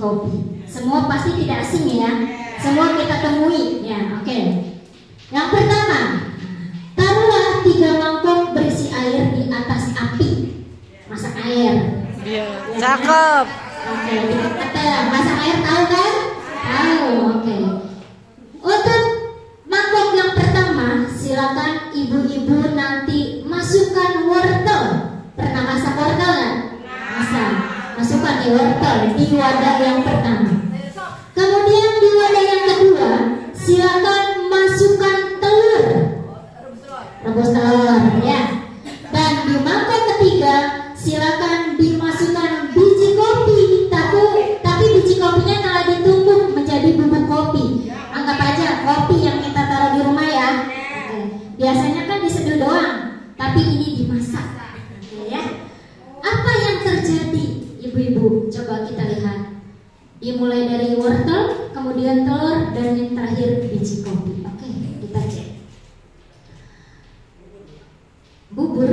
kopi. Semua pasti tidak asing ya. Semua kita temui ya. Oke. Yang pertama, taruhlah 3 mangkok berisi air di atas api. Masak air. Iya, cakep. Oke, masak air tahu kan? Tahu. Oke. Untuk mangkok yang pertama, silakan ibu-ibu nanti masukkan wortel. Pernah masak wortel kan? Masak. Masukkan wortel di wadah yang pertama. Kemudian di wadah yang kedua, silakan masukkan telur. Rebus telur ya. Dan di mangkok ketiga, silakan dimasukkan biji kopi. Tapi biji kopinya telah ditumbuk menjadi bubuk kopi. Anggap aja kopi yang kita taruh di rumah ya. Oke. Biasanya kan diseduh doang, tapi ini dimasak. Oke, ya. Apa yang terjadi, ibu-ibu? Coba kita lihat. Dimulai dari wortel, kemudian telur, dan yang terakhir biji kopi. Oke, kita cek. Bubur.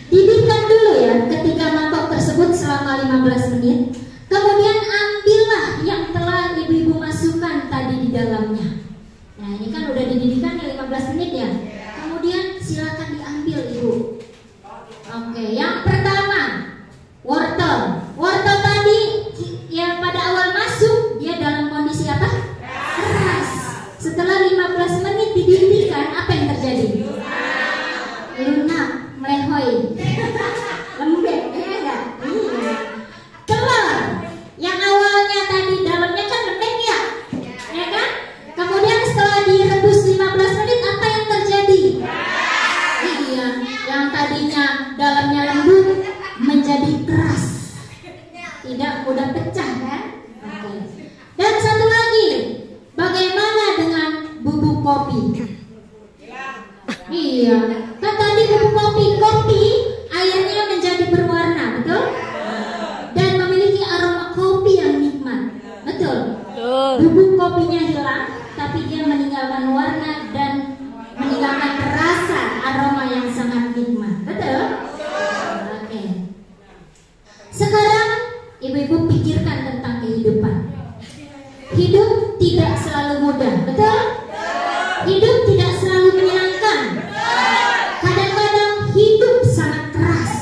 Didihkan dulu ya ketiga mangkok tersebut selama 15 menit. Kemudian ambillah yang telah ibu-ibu masukkan tadi di dalamnya. Nah, ini kan udah dididihkan ya 15 menit ya. Kemudian silakan diambil ibu. Oke, yang pertama wortel. Wortel tadi ya pada awal masuk dia dalam kondisi apa? Keras. Setelah 15 menit dididihkan, apa yang terjadi? Lunak, melehoi, lembek, ya enggak? Telur yang awalnya tadi dalamnya kan lembek ya, ya kan? Kemudian setelah direbus 15 menit, apa yang terjadi? Iya, yang tadinya dalamnya lembut menjadi keras, tidak mudah pecah kan? Oke. Dan satu lagi, bagaimana dengan bubuk kopi? Iya, kan tadi bubuk kopi airnya menjadi berwarna, betul? Dan memiliki aroma kopi yang nikmat, betul? Bubuk kopinya hilang, tapi dia meninggalkan warna dan meninggalkan rasa aroma yang sangat nikmat, betul? Oke. Sekarang ibu-ibu pikirkan tentang kehidupan. Hidup tidak selalu mudah, betul? Hidup tidak selalu menyenangkan. Kadang-kadang hidup sangat keras.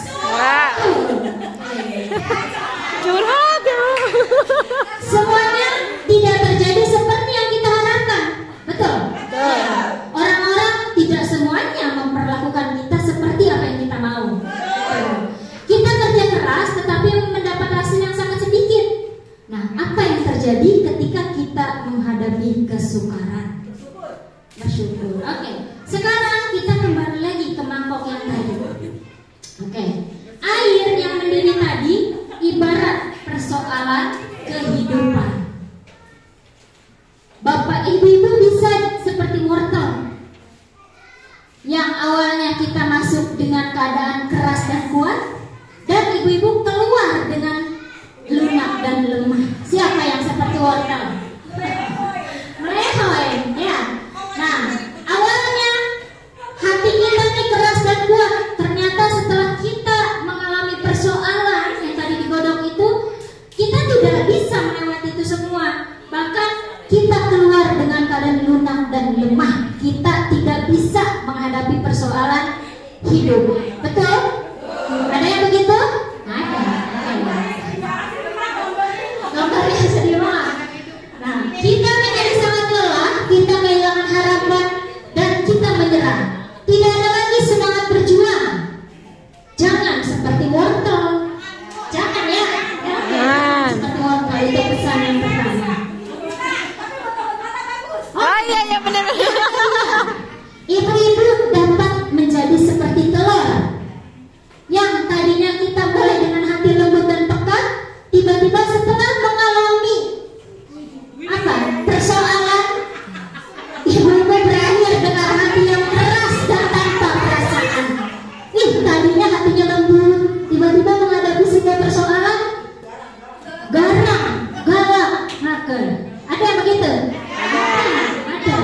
Curhat ya. Semuanya tidak terjadi seperti yang kita harapkan, betul? Orang-orang tidak semuanya memperlakukan kita seperti apa yang kita mau. Kita kerja keras tetapi mendapat hasil yang sangat sedikit. Nah, apa yang terjadi ketika kita menghadapi kesukaran? Bersyukur. Oke. Sekarang kita kembali lagi ke mangkok yang tadi. Oke. Air yang mendidih tadi ibarat persoalan kehidupan. Bapak ibu-ibu bisa seperti wortel yang awalnya kita masuk dengan keadaan keras dan kuat, dan ibu-ibu keluar dengan lunak dan lemah. Siapa yang seperti wortel? Melehoi, ya. Nah, awalnya hati kita ini keras dan kuat. Ternyata setelah kita mengalami persoalan yang tadi digodok itu, kita tidak bisa melewati itu semua. Bahkan kita keluar dengan keadaan lunak dan lemah. Kita tidak bisa menghadapi persoalan hidup. Betul? Ada yang begitu? Ada. Gambarnya sedih banget. Nah, kita menjadi sangat lelah, kita kehilangan harapan, dan kita menyerah. Tidak ada lagi semangat berjuang. Jangan seperti wortel. Jangan ya. Jangan seperti wortel. Itu pesan yang pertama. Oh iya benar. Ibu-ibu dapat menjadi seperti telur yang tadinya kita boleh dengan hati lembut dan peka, tiba-tiba setelah mengalami apa persoalan, ibu-ibu berakhir dengan hati yang keras dan tanpa perasaan. Tadinya hatinya lembut, tiba-tiba menghadapi sebuah persoalan garang, galak, nakal. Ada yang begitu? Ada.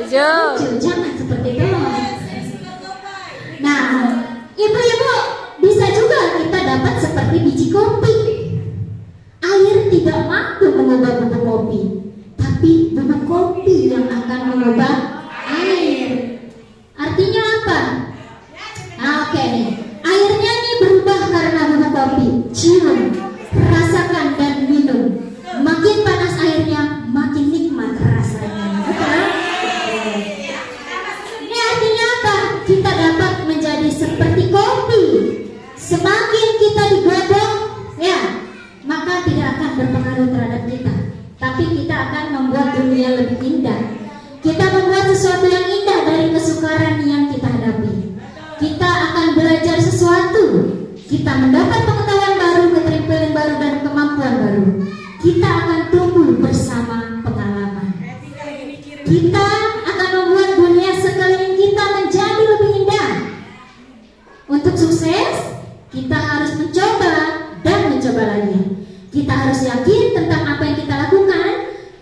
Jangan seperti itu. Nah, ibu-ibu, bisa juga kita dapat seperti biji kopi. Air tidak mampu mengubah bubuk kopi, tapi bubuk kopi yang akan mengubah air. Artinya apa? Oke nih, airnya nih berubah karena bubuk kopi. Cium, rasakan dan minum. Makin panas airnya, makin nikmat rasanya. Betul? Ini artinya apa? Kita dapat menjadi seperti kopi. Semakin kita digodok, ya, maka tidak akan berpengaruh terhadap kita, tapi kita akan membuat dunia lebih indah. Kita membuat sesuatu yang indah dari kesukaran yang kita hadapi. Kita akan belajar sesuatu. Kita mendapat pengetahuan baru, keterampilan baru, dan kemampuan baru. Kita akan tumbuh bersama pengalaman. Kita akan membuat dunia sekeliling kita menjadi lebih indah. Untuk sukses, kita harus mencoba dan mencoba lagi. Kita harus yakin tentang apa yang kita lakukan.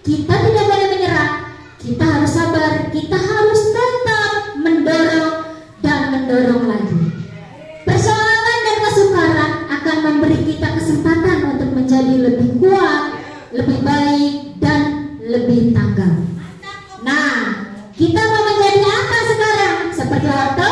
Kita tidak boleh menyerah. Kita harus sabar. Kita harus tetap mendorong dan mendorong lagi. Persoalan dan kesukaran akan memberi kita kesempatan untuk menjadi lebih kuat, lebih baik, dan lebih tanggap. Nah, kita mau menjadi apa sekarang? Seperti wortel